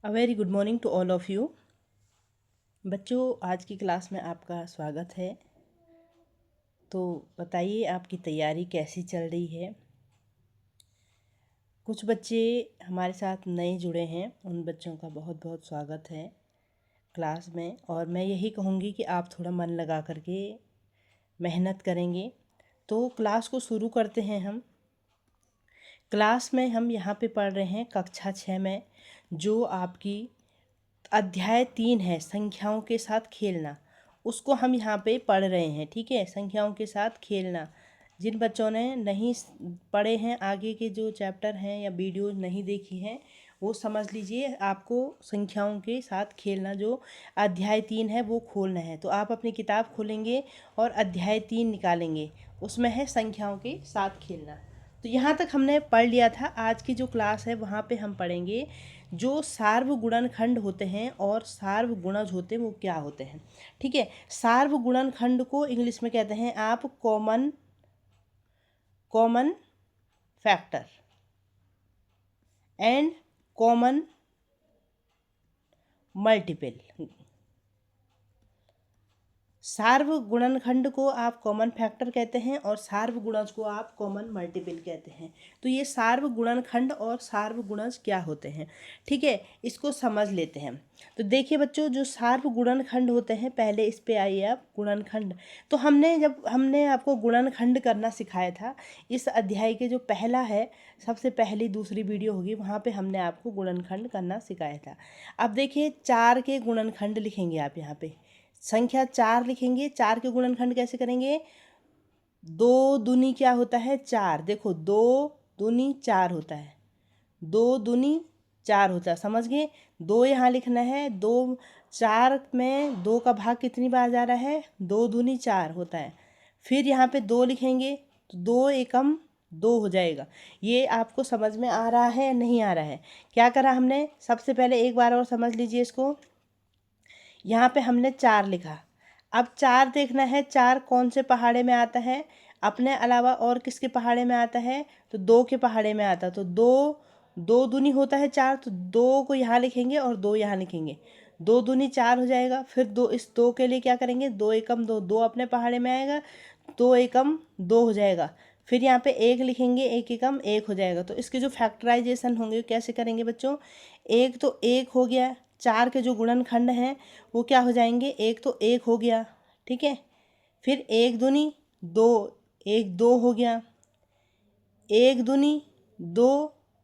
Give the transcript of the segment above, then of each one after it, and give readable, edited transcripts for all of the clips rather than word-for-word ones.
A very good morning to all of you. बच्चों, आज की क्लास में आपका स्वागत है। तो बताइए आपकी तैयारी कैसी चल रही है। कुछ बच्चे हमारे साथ नए जुड़े हैं, उन बच्चों का बहुत बहुत स्वागत है क्लास में। और मैं यही कहूँगी कि आप थोड़ा मन लगा करके मेहनत करेंगे। तो क्लास को शुरू करते हैं हम। क्लास में हम यहाँ पे पढ़ रहे हैं कक्षा 6 में, जो आपकी अध्याय 3 है, संख्याओं के साथ खेलना। उसको हम यहाँ पे पढ़ रहे हैं, ठीक है। संख्याओं के साथ खेलना। जिन बच्चों ने नहीं पढ़े हैं, आगे के जो चैप्टर हैं या वीडियो नहीं देखी हैं, वो समझ लीजिए। आपको संख्याओं के साथ खेलना जो अध्याय 3 है वो खोलना है। तो आप अपनी किताब खोलेंगे और अध्याय 3 निकालेंगे, उसमें है संख्याओं के साथ खेलना। तो यहाँ तक हमने पढ़ लिया था। आज की जो क्लास है वहाँ पे हम पढ़ेंगे जो सार्वगुणनखंड होते हैं और सार्वगुणज होते हैं वो क्या होते हैं, ठीक है। सार्वगुणनखंड को इंग्लिश में कहते हैं आप common common factor and common multiple. सार्वगुणनखंड को आप कॉमन फैक्टर कहते हैं और सार्वगुणज को आप कॉमन मल्टीपल कहते हैं। तो ये सार्वगुणनखंड और सार्वगुणज क्या होते हैं, ठीक है, इसको समझ लेते हैं। तो देखिए बच्चों, जो सार्वगुणनखंड होते हैं, पहले इस पे आइए आप। गुणनखंड तो जब हमने आपको गुणनखंड करना सिखाया था, इस अध्याय के जो पहला है, सबसे पहली दूसरी वीडियो होगी, वहाँ पे हमने आपको गुणनखंड करना सिखाया था। अब देखिए, 4 के गुणनखंड लिखेंगे आप यहाँ पे। संख्या 4 लिखेंगे। 4 के गुणनखंड कैसे करेंगे? 2 दूनी क्या होता है? 4। देखो, 2 दूनी 4 होता है। 2 दूनी 4 होता है, समझ गए। 2 यहाँ लिखना है। 2 4 में 2 का भाग कितनी बार जा रहा है? 2 दूनी 4 होता है। फिर यहाँ पे 2 लिखेंगे तो 2 एकम 2 हो जाएगा। ये आपको समझ में आ रहा है, नहीं आ रहा है? क्या करा हमने? सबसे पहले एक बार और समझ लीजिए इसको। यहाँ पे हमने 4 लिखा। अब 4 देखना है, 4 कौन से पहाड़े में आता है, अपने अलावा और किसके पहाड़े में आता है? तो 2 के पहाड़े में आता है। तो 2 2 दूनी होता है 4, तो 2 को यहाँ लिखेंगे और 2 यहाँ लिखेंगे। 2 दूनी 4 हो जाएगा। फिर 2, इस 2 के लिए क्या करेंगे? 2 एकम 2, 2 अपने पहाड़े में आएगा, 2 एकम 2 हो जाएगा। फिर यहाँ पे 1 लिखेंगे, 1 एकम 1 हो जाएगा। तो इसके जो फैक्टराइजेशन होंगे कैसे करेंगे बच्चों? 1 तो 1 हो गया। 4 के जो गुणनखंड हैं वो क्या हो जाएंगे? 1 तो 1 हो गया, ठीक है। फिर 1 दूनी 2, 1 2 हो गया। 1 दूनी 2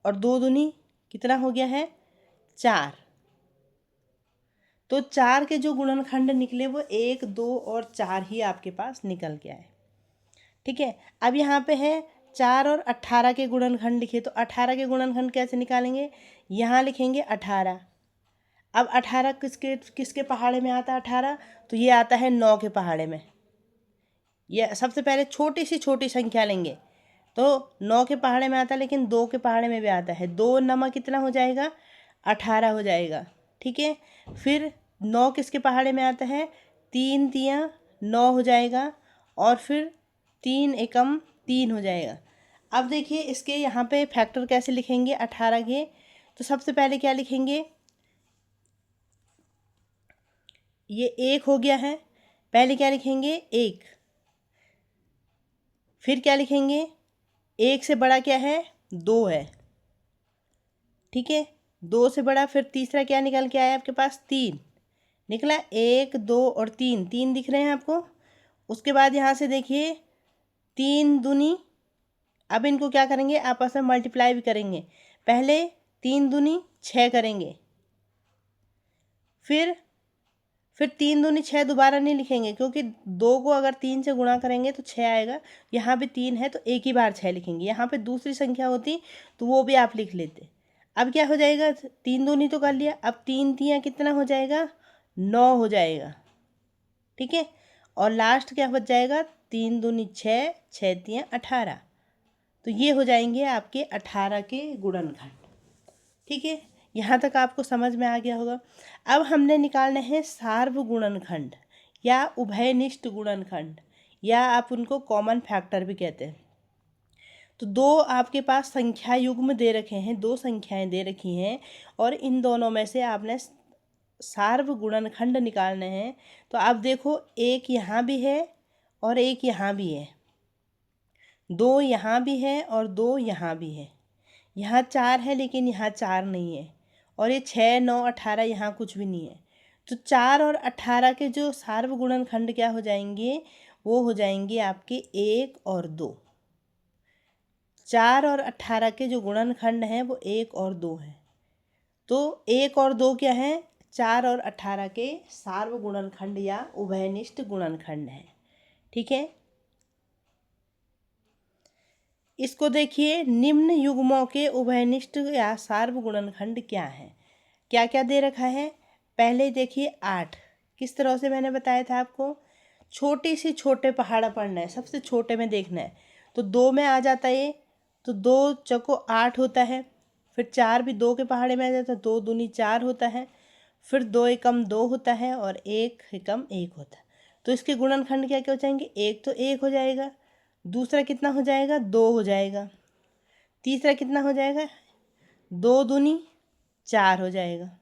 और 2 दूनी कितना हो गया है? 4। तो 4 के जो गुणनखंड निकले वो 1 2 और 4 ही आपके पास निकल के आए, ठीक है। अब यहाँ पे है 4 और 18 के गुणनखंड लिखे। तो 18 के गुणनखंड कैसे निकालेंगे? यहाँ लिखेंगे 18। अब 18 किसके किसके पहाड़े में आता है? 18 तो ये आता है 9 के पहाड़े में। ये सबसे पहले छोटी संख्या लेंगे तो 9 के पहाड़े में आता है, लेकिन 2 के पहाड़े में भी आता है। 2 नमा कितना हो जाएगा? 18 हो जाएगा, ठीक है। फिर 9 किसके पहाड़े में आता है? 3 तियाँ 9 हो जाएगा। और फिर 3 एकम 3 हो जाएगा। अब देखिए इसके यहाँ पे फैक्टर कैसे लिखेंगे 18 के। तो सबसे पहले क्या लिखेंगे? ये 1 हो गया है, पहले क्या लिखेंगे? 1। फिर क्या लिखेंगे? 1 से बड़ा क्या है? 2 है, ठीक है। 2 से बड़ा फिर तीसरा क्या निकल के आया आपके पास? 3 निकला। 1 2 और 3, 3 दिख रहे हैं आपको। उसके बाद यहाँ से देखिए 3 दूनी, अब इनको क्या करेंगे? आपस में मल्टीप्लाई भी करेंगे। पहले 3 दूनी 6 करेंगे। फिर 3 दूनी 6 दोबारा नहीं लिखेंगे, क्योंकि 2 को अगर 3 से गुणा करेंगे तो 6 आएगा। यहाँ पे 3 है तो एक ही बार 6 लिखेंगे। यहाँ पे दूसरी संख्या होती तो वो भी आप लिख लेते। अब क्या हो जाएगा? 3 दूनी तो कर लिया, अब 3 तियाँ कितना हो जाएगा? 9 हो जाएगा, ठीक है। और लास्ट क्या बच जाएगा? 3 दूनी 6, 6 तियाँ 18। तो ये हो जाएंगे आपके 18 के गुणनखंड, ठीक है। यहाँ तक आपको समझ में आ गया होगा। अब हमने निकालने हैं सार्वगुणनखंड या उभयनिष्ठ गुणनखंड, या आप उनको कॉमन फैक्टर भी कहते हैं। तो दो आपके पास संख्या युग्म दे रखे हैं, दो संख्याएं दे रखी हैं और इन दोनों में से आपने सार्वगुणनखंड निकालने हैं। तो आप देखो, एक यहाँ भी है और एक यहाँ भी है, दो यहाँ भी है और दो यहाँ भी है। यहाँ 4 है लेकिन यहाँ 4 नहीं है, और ये 6, 9, 18 यहाँ कुछ भी नहीं है। तो 4 और 18 के जो सार्वगुणनखंड क्या हो जाएंगे, वो हो जाएंगे आपके 1 और 2। 4 और 18 के जो गुणनखंड हैं वो 1 और 2 हैं। तो 1 और 2 क्या है, 4 और 18 के सार्वगुणनखंड या उभयनिष्ठ गुणनखंड है। ठीक है, इसको देखिए, निम्न युग्मों के उभयनिष्ठ या सार्वगुणनखंड क्या है। क्या क्या दे रखा है, पहले देखिए 8। किस तरह से मैंने बताया था आपको, छोटे से छोटे पहाड़ा पढ़ना है, सबसे छोटे में देखना है। तो 2 में आ जाता है ये, तो 2 चौको 8 होता है। फिर 4 भी 2 के पहाड़े में आ जाता है, 2 दूनी 4 होता है। फिर 2 एकम 2 होता है और 1 एकम 1 होता है। तो इसके गुणनखंड क्या क्या हो जाएंगे, एक तो 1 हो जाएगा, दूसरा कितना हो जाएगा, 2 हो जाएगा, तीसरा कितना हो जाएगा, 2 दूनी 4 हो जाएगा,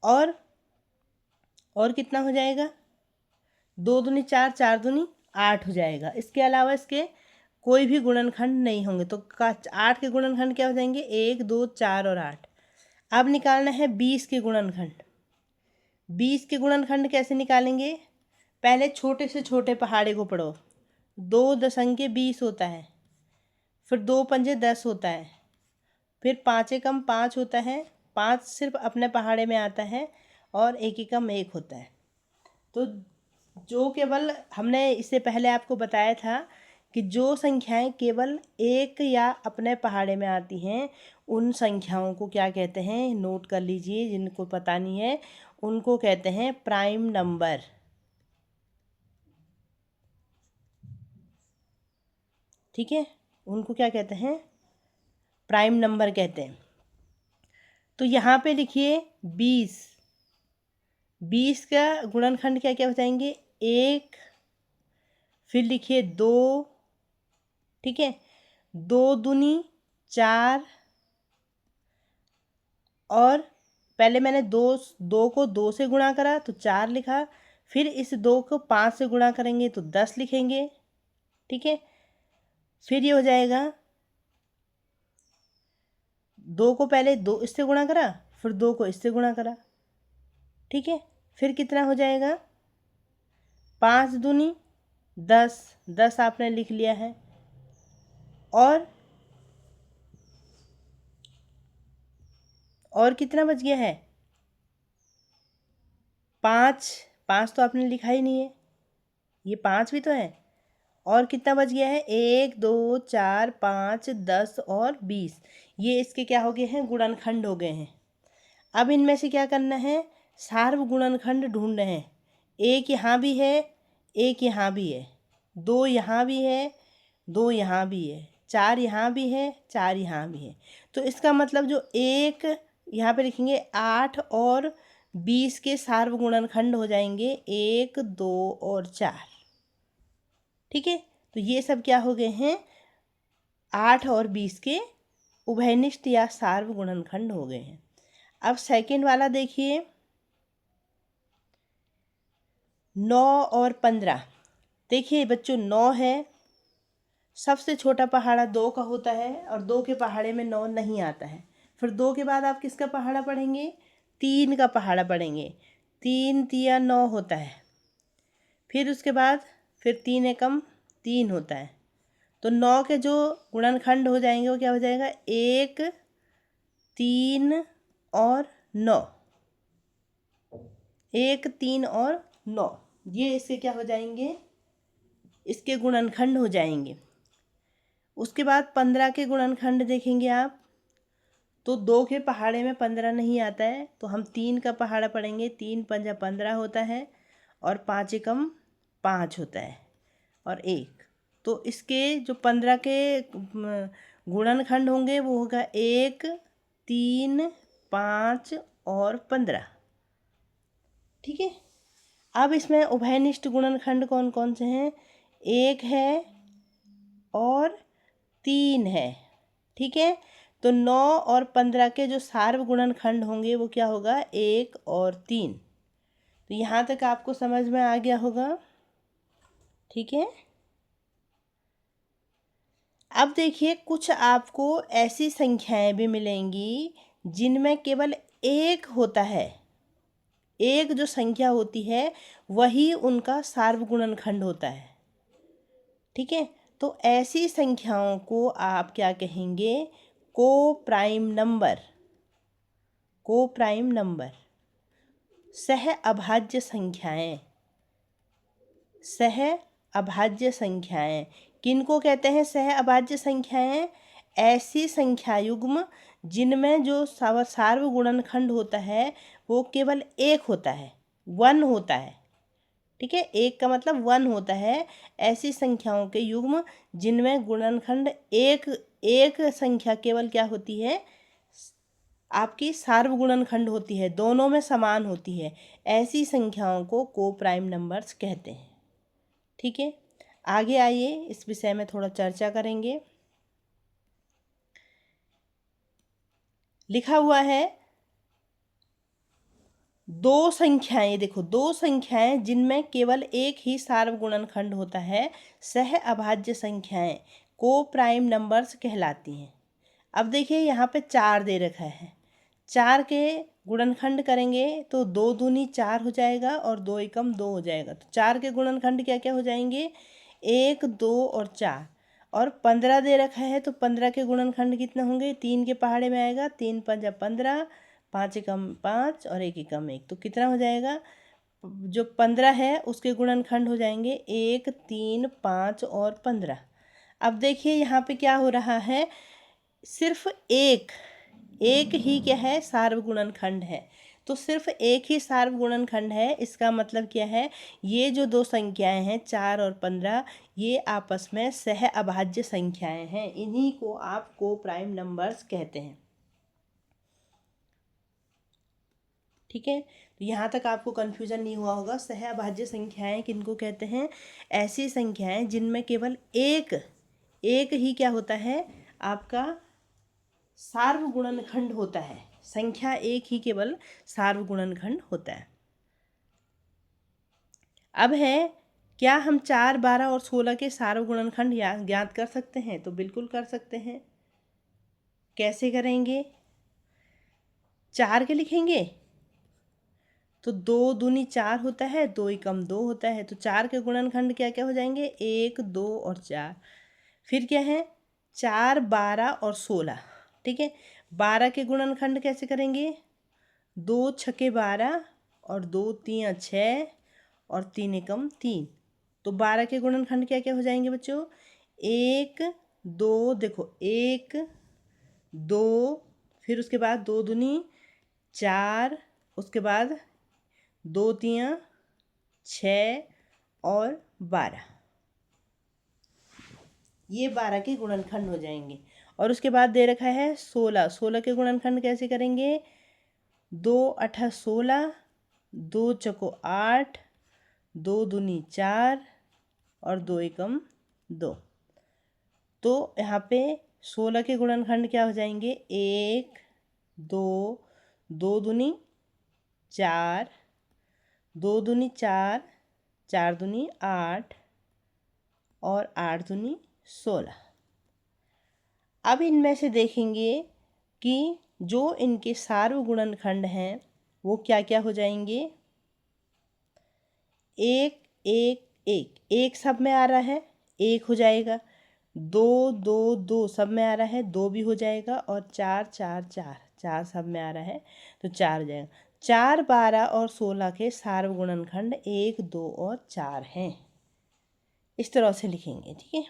और कितना हो जाएगा, 2 दूनी 4, 4 दूनी 8 हो जाएगा। इसके अलावा इसके कोई भी गुणनखंड नहीं होंगे। तो 8 के गुणनखंड क्या हो जाएंगे, 1, 2, 4 और 8। अब निकालना है 20 के गुणनखंड। 20 के गुणनखंड कैसे निकालेंगे, पहले छोटे से छोटे पहाड़े को पढ़ो। 2 दशंके 20 होता है, फिर 2 पंजे 10 होता है, फिर 5 एकम 5 होता है, 5 सिर्फ अपने पहाड़े में आता है, और 1 एकम 1 होता है। तो जो केवल हमने इससे पहले आपको बताया था कि जो संख्याएं केवल एक या अपने पहाड़े में आती हैं, उन संख्याओं को क्या कहते हैं, नोट कर लीजिए, जिनको पता नहीं है उनको कहते हैं प्राइम नंबर। ठीक है, उनको क्या कहते हैं, प्राइम नंबर कहते हैं। तो यहाँ पे लिखिए 20। 20 का गुणनखंड क्या क्या हो जाएंगे, 1, फिर लिखिए 2, ठीक है, 2 दूनी 4, और पहले मैंने 2 को 2 से गुणा करा तो 4 लिखा, फिर इस 2 को 5 से गुणा करेंगे तो 10 लिखेंगे। ठीक है, फिर ये हो जाएगा, 2 को पहले 2 इससे गुणा करा, फिर 2 को इससे गुणा करा। ठीक है, फिर कितना हो जाएगा, 5 दूनी 10, 10 आपने लिख लिया है, और कितना बच गया है, 5। 5 तो आपने लिखा ही नहीं है, ये 5 भी तो है। और कितना बच गया है, 1, 2, 4, 5, 10 और 20। ये इसके क्या हो गए हैं, गुणनखंड हो गए हैं। अब इनमें से क्या करना है, सार्वगुणनखंड ढूंढना है। एक यहाँ भी है, एक यहाँ भी है, 2 यहाँ भी है, 2 यहाँ भी है, 4 यहाँ भी है, 4 यहाँ भी है। तो इसका मतलब जो एक यहाँ पे लिखेंगे 8 और 20 के सार्वगुणनखंड हो जाएंगे 1, 2 और 4। ठीक है, तो ये सब क्या हो गए हैं, 8 और 20 के उभयनिष्ठ या सार्वगुणनखंड हो गए हैं। अब सेकंड वाला देखिए, 9 और 15। देखिए बच्चों, 9 है, सबसे छोटा पहाड़ा 2 का होता है, और 2 के पहाड़े में 9 नहीं आता है। फिर 2 के बाद आप किसका पहाड़ा पढ़ेंगे, 3 का पहाड़ा पढ़ेंगे। 3 तिया 9 होता है, फिर उसके बाद फिर 3 एकम 3 होता है। तो 9 के जो गुणनखंड हो जाएंगे वो क्या हो जाएगा, 1, 3 और 9। 1, 3 और 9, ये इसके क्या हो जाएंगे, इसके गुणनखंड हो जाएंगे। उसके बाद 15 के गुणनखंड देखेंगे आप, तो 2 के पहाड़े में 15 नहीं आता है, तो हम 3 का पहाड़ा पढ़ेंगे। 3 पंजा 15 होता है, और 5 एकम 5 होता है, और 1। तो इसके जो 15 के गुणनखंड होंगे वो होगा 1, 3, 5 और 15। ठीक है, अब इसमें उभयनिष्ठ गुणनखंड कौन कौन से हैं, 1 है और 3 है। ठीक है, तो 9 और 15 के जो सार्व गुणनखंड होंगे वो क्या होगा, 1 और 3। तो यहाँ तक आपको समझ में आ गया होगा। ठीक है, अब देखिए कुछ आपको ऐसी संख्याएं भी मिलेंगी जिनमें केवल एक होता है, एक जो संख्या होती है वही उनका सार्वगुणनखंड होता है। ठीक है, तो ऐसी संख्याओं को आप क्या कहेंगे, को प्राइम नंबर। को प्राइम नंबर, सह अभाज्य संख्याएं। सह अभाज्य संख्याएं किनको कहते हैं, सह अभाज्य संख्याएं ऐसी संख्या युग्म जिनमें जो सार्वगुणनखंड होता है वो केवल एक होता है, 1 होता है। ठीक है, एक का मतलब 1 होता है। ऐसी संख्याओं के युग्म जिनमें गुणनखंड एक एक संख्या केवल क्या होती है, आपकी सार्वगुणनखंड होती है, दोनों में समान होती है, ऐसी संख्याओं को को प्राइम नंबर्स कहते हैं। ठीक है, आगे आइए इस विषय में थोड़ा चर्चा करेंगे। लिखा हुआ है दो संख्याएं, देखो दो संख्याएं जिनमें केवल एक ही सार्वगुणनखंड होता है, सह अभाज्य संख्याएं को प्राइम नंबर्स कहलाती हैं। अब देखिए यहाँ पे 4 दे रखा है, 4 के गुणनखंड करेंगे तो 2 दूनी 4 हो जाएगा और 2 एकम 2 हो जाएगा। तो 4 के गुणनखंड क्या क्या हो जाएंगे, 1, 2 और 4। और 15 दे रखा है तो 15 के गुणनखंड कितने होंगे, 3 के पहाड़े में आएगा, 3 पंजा 15, 5 एकम 5 और 1 एकम 1, तो कितना हो जाएगा, जो 15 है उसके गुणनखंड हो जाएंगे 1, 3, 5 और 15। अब देखिए यहाँ पे क्या हो रहा है, सिर्फ एक एक ही क्या है, सार्वगुणनखंड है। तो सिर्फ एक ही सार्वगुणनखंड है, इसका मतलब क्या है, ये जो दो संख्याएं हैं 4 और 15, ये आपस में सह अभाज्य संख्याएं हैं, इन्हीं को आप को प्राइम नंबर्स कहते हैं। ठीक है, तो यहाँ तक आपको कन्फ्यूजन नहीं हुआ होगा। सह अभाज्य संख्याएं किनको कहते हैं, ऐसी संख्याएं जिनमें केवल एक ही क्या होता है, आपका सार्वगुणनखंड होता है। संख्या एक ही केवल सार्वगुणनखंड होता है। अब है, क्या हम 4, 12 और 16 के सार्वगुणनखंड ज्ञात कर सकते हैं, तो बिल्कुल कर सकते हैं। कैसे करेंगे, 4 के लिखेंगे तो 2 दूनी 4 होता है, 2 एकम 2 होता है, तो 4 के गुणनखंड क्या क्या हो जाएंगे, 1, 2 और 4। फिर क्या है, 4, 12 और 16। ठीक है, 12 के गुणनखंड कैसे करेंगे, 2 छके 12 और 2 3 6 और 3 एकम 3। तो 12 के गुणनखंड क्या क्या हो जाएंगे बच्चों, 1, 2, देखो 1, 2, फिर उसके बाद 2 दूनी 4, उसके बाद 2 3 6 और 12, ये 12 के गुणनखंड हो जाएंगे। और उसके बाद दे रखा है 16, 16 के गुणनखंड कैसे करेंगे, 2 8 16, 2 चको 8, 2 दूनी 4 और 2 एकम 2। तो यहाँ पे 16 के गुणनखंड क्या हो जाएंगे, 1, 2, 2 दूनी 4, 2 दूनी 4, 4 दूनी 8 और 8 दूनी 16। अब इनमें से देखेंगे कि जो इनके सार्वगुणनखंड हैं वो क्या क्या हो जाएंगे, 1 1 1, 1 सब में आ रहा है 1 हो जाएगा, 2 2 2 सब में आ रहा है 2 भी हो जाएगा, और 4 4 4 4 सब में आ रहा है तो 4 हो जाएगा। 4, 12 और 16 के सार्वगुणनखंड 1, 2 और 4 हैं। इस तरह से लिखेंगे। ठीक है,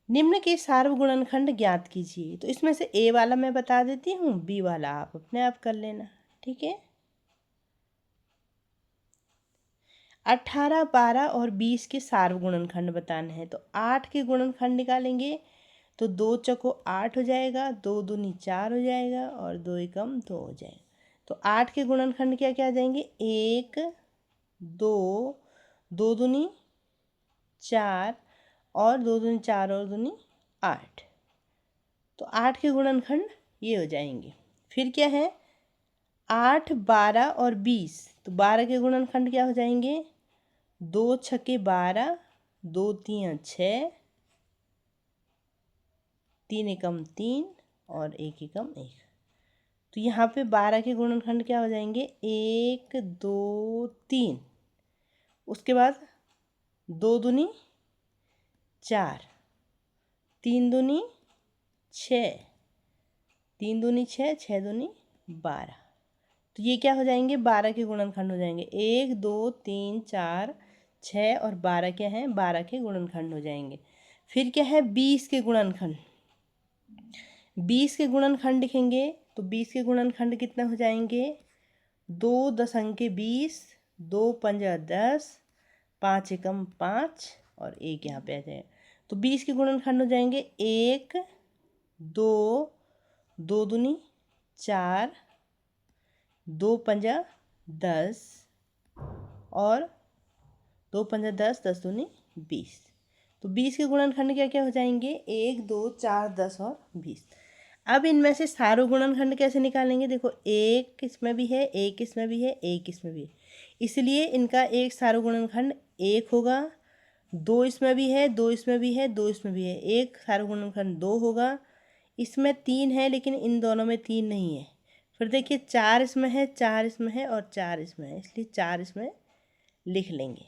निम्न के सार्वगुणनखंड ज्ञात कीजिए। तो इसमें से ए वाला मैं बता देती हूँ, बी वाला आप अपने आप कर लेना। ठीक है, 18, 12 और 20 के सार्वगुणनखंड बताने हैं। तो 8 के गुणनखंड निकालेंगे तो 2 चको 8 हो जाएगा, 2 दूनी 4 हो जाएगा और 2 एकम 2 हो जाएगा। तो 8 के गुणनखंड क्या क्या आ जाएंगे, 1, 2, 2 दूनी 4 और 2 दूनी 4 और दूनी 8। तो 8 के गुणनखंड ये हो जाएंगे। फिर क्या है, 8, 12 और 20। तो 12 के गुणनखंड क्या हो जाएंगे, 2 छक्के 12, 2 तियां 6, 3 एकम 3 और 1 एकम 1। तो यहाँ पे 12 के गुणनखंड क्या हो जाएंगे, 1, 2, 3। उसके बाद 2 दूनी 4, 3 दूनी 6, 3 दूनी 6, 6 दूनी 12। तो ये क्या हो जाएंगे, 12 के गुणनखंड हो जाएंगे। 1, 2, 3, 4, 6 और 12 क्या है, 12 के गुणनखंड हो जाएंगे। फिर क्या है, 20 के गुणनखंड। 20 के गुणनखंड लिखेंगे तो 20 के गुणनखंड कितना हो जाएंगे, 2 दशंके 20, 2 पंजा 10, 5 एकम 5 और 1 यहाँ पे आ जाएगा। तो 20 के गुणनखंड हो जाएंगे 1, 2, 2 दूनी 4, 2 पंजा 10 और 2 पंजा 10, 10 दूनी 20। तो 20 के गुणनखंड क्या क्या हो जाएंगे, 1, 2, 4, 10 और 20। अब इनमें से सारो गुणनखंड कैसे निकालेंगे, देखो एक इसमें भी है, एक इसमें भी है, एक इसमें भी है, इसलिए इनका एक सारो गुणनखंड 1 होगा। 2 इसमें भी है, 2 इसमें भी है, 2 इसमें भी है, एक सारो गुणनखंड 2 होगा। इसमें 3 है लेकिन इन दोनों में 3 नहीं है। फिर देखिए 4 इसमें है, 4 इसमें है और 4 इसमें है, इसलिए 4 इसमें लिख लेंगे।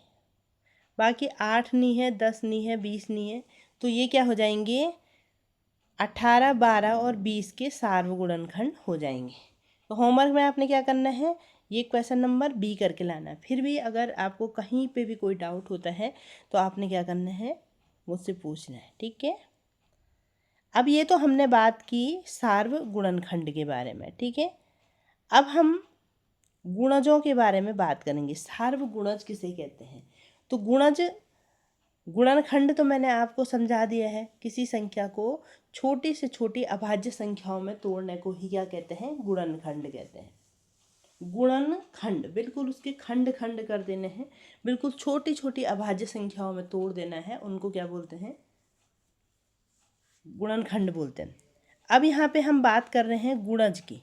बाकी 8 नहीं है, 10 नहीं है, 20 नहीं है। तो ये क्या हो जाएंगे, 18, 12 और 20 के सार्वगुणनखंड हो जाएंगे। तो होमवर्क में आपने क्या करना है, ये क्वेश्चन नंबर बी करके लाना है। फिर भी अगर आपको कहीं पे भी कोई डाउट होता है तो आपने क्या करना है, मुझसे पूछना है, ठीक है। अब ये तो हमने बात की सार्वगुणनखंड के बारे में, ठीक है। अब हम गुणजों के बारे में बात करेंगे। सार्वगुणज किसे कहते हैं, तो गुणनखंड तो मैंने आपको समझा दिया है, किसी संख्या को छोटी से छोटी अभाज्य संख्याओं में तोड़ने को ही क्या कहते हैं, गुणनखंड कहते हैं। गुणनखंड बिल्कुल उसके खंड खंड कर देने हैं, बिल्कुल छोटी छोटी अभाज्य संख्याओं में तोड़ देना है, उनको क्या बोलते हैं, गुणनखंड बोलते हैं। अब यहाँ पे हम बात कर रहे हैं गुणज की।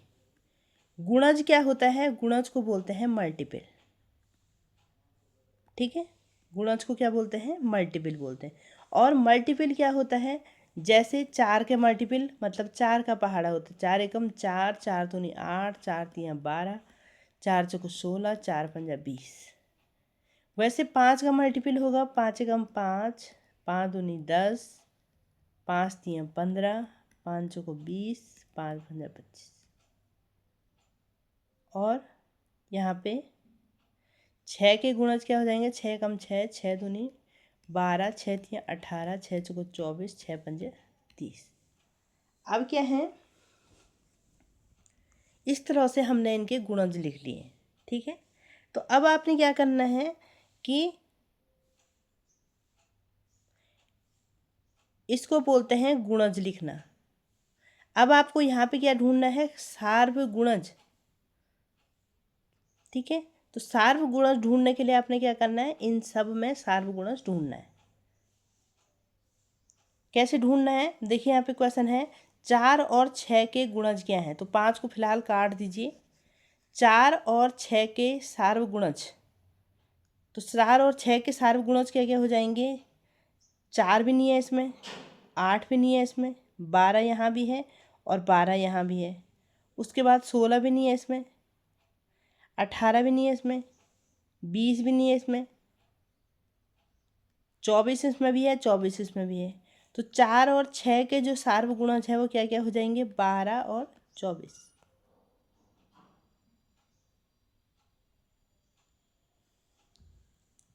गुणज क्या होता है, गुणज को बोलते हैं मल्टीपल, ठीक है। गुणज को क्या बोलते हैं, मल्टीपल बोलते हैं। और मल्टीपल क्या होता है, जैसे 4 के मल्टीपल मतलब 4 का पहाड़ा होता है, 4 एकम 4, 4 दूनी 8, 4 तियां 12, 4 चौको 16, 4 पंजा 20। वैसे 5 का मल्टीपल होगा, 5 एकम 5, 5 दूनी 10, 5 तियां 15, 5 चौको 20, 5 पंजा 25। और यहाँ पे 6 के गुणज क्या हो जाएंगे, 6 एकम 6, 6 दूनी 12, 6 तियां 18, 6 चौको 24, 6 पंजे 30। अब क्या है, इस तरह से हमने इनके गुणज लिख लिए, ठीक है। तो अब आपने क्या करना है कि इसको बोलते हैं गुणज लिखना। अब आपको यहाँ पे क्या ढूंढना है, सार्वगुणज, ठीक है। तो सार्वगुणज ढूंढने के लिए आपने क्या करना है, इन सब में सार्वगुणज ढूंढना है। कैसे ढूंढना है, देखिए यहाँ पे क्वेश्चन है 4 और 6 के गुणज क्या हैं। तो 5 को फिलहाल काट दीजिए। 4 और 6 के सार्वगुणज, तो 4 और 6 के सार्वगुणज क्या क्या हो जाएंगे, 4 भी नहीं है इसमें, 8 भी नहीं है इसमें, 12 यहाँ भी है और 12 यहाँ भी है। उसके बाद 16 भी नहीं है इसमें, 18 भी नहीं है इसमें, 20 भी नहीं है इसमें, 24 इसमें भी है, 24 इसमें भी है। तो 4 और 6 के जो सार्वगुणज है वो क्या क्या हो जाएंगे, 12 और 24।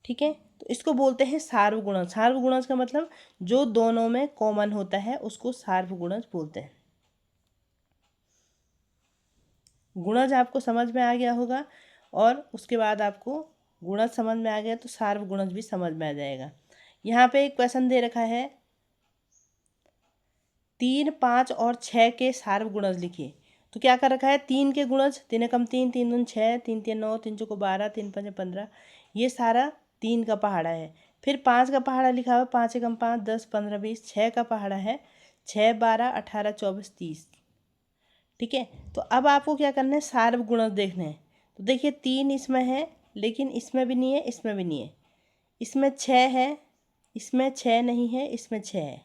ठीक है, तो इसको बोलते हैं सार्वगुणज। सार्वगुणज का मतलब जो दोनों में कॉमन होता है उसको सार्वगुणज बोलते हैं। गुणज आपको समझ में आ गया होगा, और उसके बाद आपको गुणज समझ में आ गया तो सार्वगुणज भी समझ में आ जाएगा। यहाँ पे एक क्वेश्चन दे रखा है 3, 5 और 6 के सार्वगुणज लिखिए। तो क्या कर रखा है, 3 के गुणज, 3 एकम 3, 3 दूनी 6, 3 तियां 9, 3 चौको 12, 3 पंजे 15, ये सारा 3 का पहाड़ा है। फिर 5 का पहाड़ा लिखा हुआ, 5 एकम 5, 10, 15, 20, 6 का पहाड़ा है, 6 12 18 24 30। ठीक है, तो अब आपको क्या करना है, सार्व गुणज देखने हैं। तो देखिए 3 इसमें है, लेकिन इसमें भी नहीं है, इसमें भी नहीं है। इसमें 6 है, इसमें 6 नहीं है, इसमें 6 है।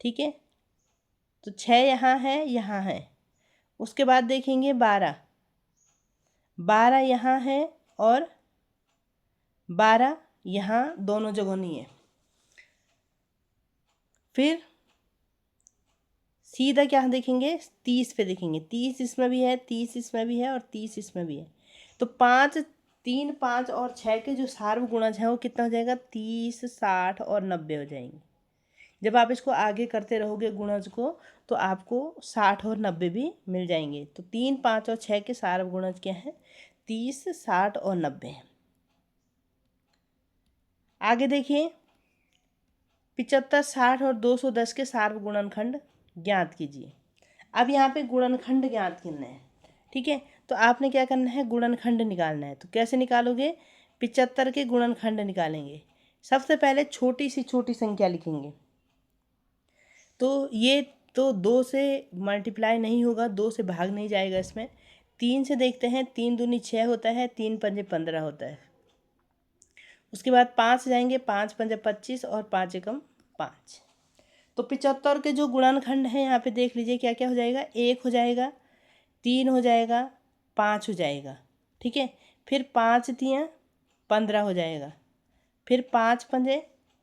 ठीक है, तो 6 यहाँ है, यहाँ है। उसके बाद देखेंगे 12, 12 यहाँ है और 12 यहाँ, दोनों जगह नहीं है। फिर सीधा क्या देखेंगे, 30 पे देखेंगे। 30 इसमें भी है, 30 इसमें भी है और 30 इसमें भी है। तो 5, 3, 5 और 6 के जो सार्व गुणज हैं वो कितना हो जाएगा, 30, 60 और 90 हो जाएंगे। जब आप इसको आगे करते रहोगे गुणज को, तो आपको 60 और 90 भी मिल जाएंगे। तो 3, 5 और 6 के सार्व गुणज क्या है, 30, 60 और 90 है। आगे देखिए 75, 60 और 210 के सार्व गुणनखंड ज्ञात कीजिए। अब यहाँ पे गुणनखंड ज्ञात करना है। ठीक है, तो आपने क्या करना है, गुणनखंड निकालना है। तो कैसे निकालोगे, 75 के गुणनखंड निकालेंगे। सबसे पहले छोटी छोटी संख्या लिखेंगे। तो ये तो 2 से मल्टीप्लाई नहीं होगा, 2 से भाग नहीं जाएगा इसमें। 3 से देखते हैं, 3 दूनी 6 होता है, 3 पंजे 15 होता है। उसके बाद 5 से जाएंगे, 5 पंजे 25 और 5 एकम 5। तो 75 के जो गुणनखंड हैं यहाँ पे देख लीजिए क्या क्या हो जाएगा, 1 हो जाएगा, 3 हो जाएगा, 5 हो जाएगा। ठीक है, फिर 5 तियाँ 15 हो जाएगा, फिर 5 पंजे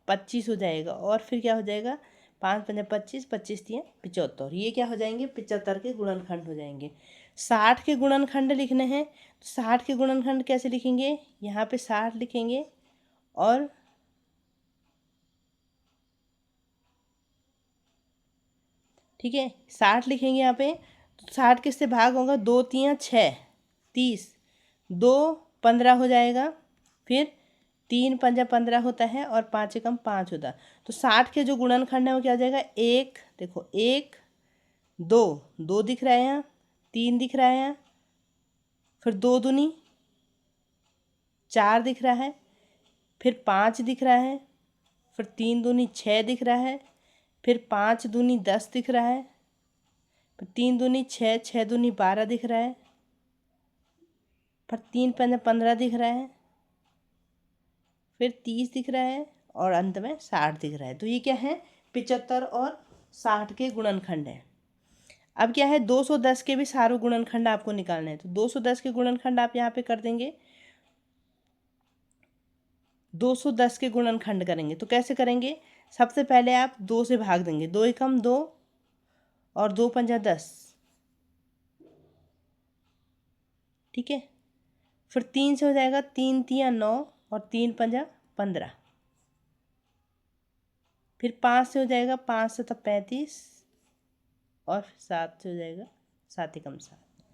25 हो जाएगा, और फिर क्या हो जाएगा, 5 पंजे 25, 25 तियाँ 75। ये क्या हो जाएंगे, 75 के गुणनखंड हो जाएंगे। 60 के गुणनखंड लिखने हैं। तो 60 के गुणनखंड कैसे लिखेंगे, यहाँ पे 60 लिखेंगे और ठीक है 60 लिखेंगे यहाँ पे। तो 60 किससे भाग होगा, 2 तियाँ 6, 30, 2 15 हो जाएगा, फिर 3 पंजा 15 होता है और 5 एकम 5 होता है। तो 60 के जो गुणनखंड है वो क्या हो जाएगा, 1, देखो 1, 2, 2 दिख रहा है यहाँ, 3 दिख रहा है यहाँ, फिर 2 दूनी 4 दिख रहा है, फिर 5 दिख रहा है, फिर 3 दूनी 6 दिख रहा है, फिर 5 दूनी 10 दिख रहा है, फिर 3 दूनी 6, 6 दूनी 12 दिख रहा है, फिर 3 पंजा 15 दिख रहा है, फिर 30 दिख रहा है और अंत में 60 दिख रहा है। तो ये क्या है, 75 और 60 के गुणनखंड है। अब क्या है, 210 के भी सारे गुणनखंड आपको निकालने हैं। तो 210 के गुणनखंड आप यहाँ पे कर देंगे, 210 के गुणनखंड करेंगे। तो कैसे करेंगे, सबसे पहले आप 2 से भाग देंगे, 2 एकम 2 और 2 पंजा 10। ठीक है, फिर 3 से हो जाएगा, 3 तियाँ 9 और 3 पंजा 15। फिर 5 से हो जाएगा, 5 से 35 और 7 से हो जाएगा 7 एकम 7।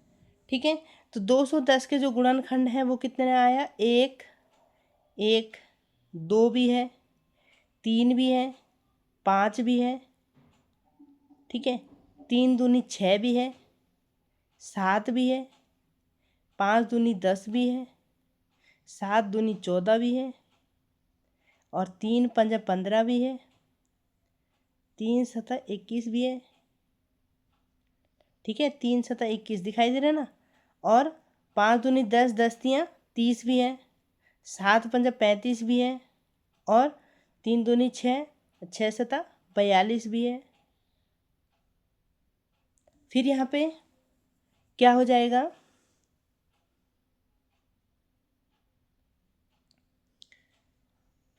ठीक है, तो 210 के जो गुणनखंड हैं वो कितने आया, 1, 1, 2 भी है, 3 भी है, 5 भी है। ठीक है, 3 दूनी 6 भी है, 7 भी है, 5 दूनी 10 भी है, 7 दूनी 14 भी है, और 3 पंजा 15 भी है, 3 सता 21 भी है। ठीक है, 3 सता 21 दिखाई दे रहा है ना, और 5 दूनी 10, 10 तियाँ 30 भी है, 7 पंजा 35 भी है, और 3 दूनी 6, 6 सता 42 भी है। फिर यहाँ पे क्या हो जाएगा,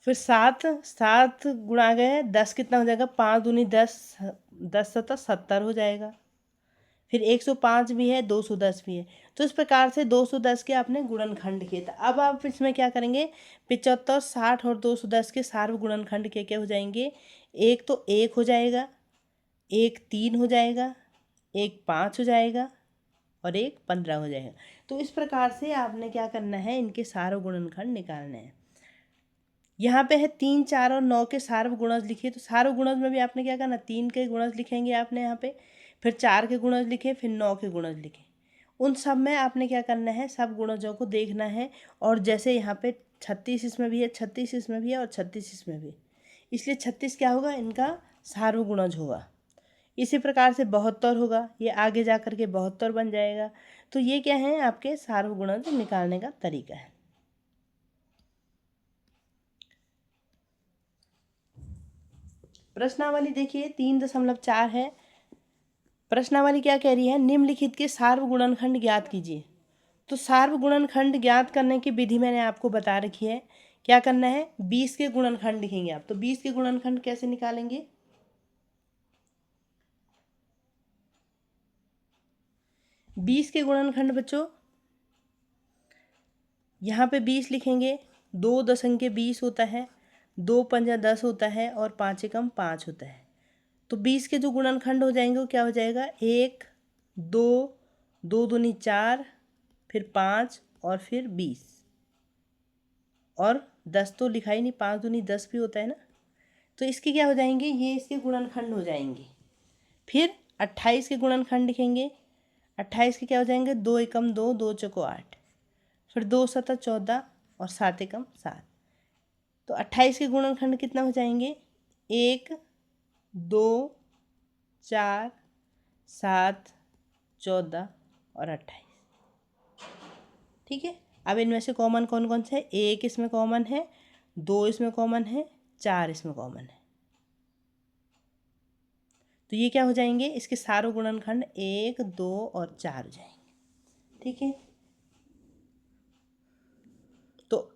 फिर 7, 7 गुणा गए 10 कितना हो जाएगा, 5 दूनी 10, 10 सता 70 हो जाएगा। फिर 105 भी है, 210 भी है। तो इस प्रकार से 210 के आपने गुणनखंड किए थे। अब आप इसमें क्या करेंगे, 75, 60 और 210 के सार्व गुणनखंड क्या हो जाएंगे, एक तो 1 हो जाएगा, एक 3 हो जाएगा, एक 5 हो जाएगा और एक 15 हो जाएगा। तो इस प्रकार से आपने क्या करना है, इनके सार्व गुणनखंड निकालने हैं। यहाँ पे है 3, 4 और 9 के सार्व गुणज लिखिए। तो सार्व गुणज में भी आपने क्या करना, 3 के गुणज लिखेंगे आपने यहाँ पे, फिर 4 के गुणज लिखे, फिर 9 के गुणज लिखे। उन सब में आपने क्या करना है, सब गुणजों को देखना है। और जैसे यहाँ पे 36 इसमें भी है, 36 इसमें भी है और 36 इसमें भी, इसलिए 36 क्या होगा, इनका सार्वगुणज होगा। इसी प्रकार से 72 होगा, ये आगे जा कर के 72 बन जाएगा। तो ये क्या है, आपके सार्वगुणज निकालने का तरीका है। प्रश्नावली देखिए 3.4 है। प्रश्नावली क्या कह रही है, निम्नलिखित के सार्वगुणनखंड ज्ञात कीजिए। तो सार्वगुणनखंड ज्ञात करने की विधि मैंने आपको बता रखी है। क्या करना है, 20 के गुणनखंड लिखेंगे आप। तो 20 के गुणनखंड कैसे निकालेंगे, 20 के गुणनखंड बच्चों, यहाँ पे 20 लिखेंगे, 2 दशंक 20 होता है, 2 पंजा 10 होता है और 5 एकम 5 होता है। तो 20 के जो गुणनखंड हो जाएंगे वो क्या हो जाएगा, 1 2 2 दूनी 4, फिर 5 और फिर 20 और 10 तो लिखा ही नहीं, 5 दूनी 10 भी होता है ना। तो इसके क्या हो जाएंगे, ये इसके गुणनखंड हो जाएंगे। फिर 28 के गुणनखंड लिखेंगे, 28 के क्या हो जाएंगे, 2 एकम 2, 2 चौको 8, फिर 2 सता 14 और 7 एकम 7। तो 28 के गुणनखंड कितना हो जाएंगे, 1 2 4 7 14 और 28। ठीक है, अब इनमें से कॉमन कौन कौन से है, 1 इसमें कॉमन है, 2 इसमें कॉमन है, 4 इसमें कॉमन है। तो ये क्या हो जाएंगे, इसके सारे गुणनखंड 1 2 और 4 हो जाएंगे। ठीक है, तो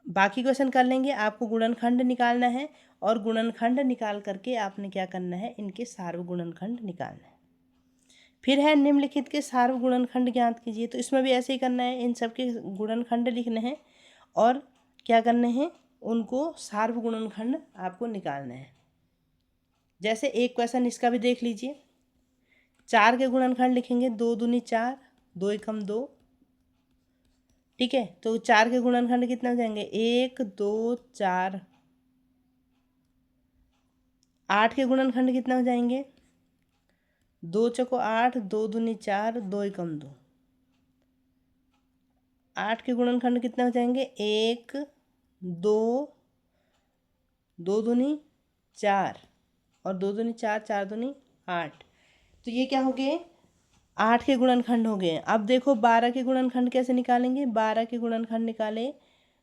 बाकी क्वेश्चन कर लेंगे। आपको गुणनखंड निकालना है और गुणनखंड निकाल करके आपने क्या करना है, इनके सार्वगुणनखंड निकालना है। फिर है निम्नलिखित के सार्वगुणनखंड ज्ञात कीजिए। तो इसमें भी ऐसे ही करना है, इन सब के गुणनखंड लिखने हैं और क्या करने हैं, उनको सार्वगुणनखंड आपको निकालना है। जैसे एक क्वेश्चन इसका भी देख लीजिए, 4 के गुणनखंड लिखेंगे, 2 दूनी 4, 2 एकम 2। ठीक है, तो 4 के गुणनखंड कितना हो जाएंगे, 1 2 4। 8 के गुणनखंड कितना हो जाएंगे, 2 चौको 8, 2 दूनी 4, 2 एकम 2। 8 के गुणनखंड कितना हो जाएंगे, 1 2 2 दूनी 4 और 2 दूनी 4, 4 दूनी 8। तो ये क्या हो गए, 8 के गुणनखंड हो गए। अब देखो 12 के गुणनखंड कैसे निकालेंगे, 12 के गुणनखंड निकाले,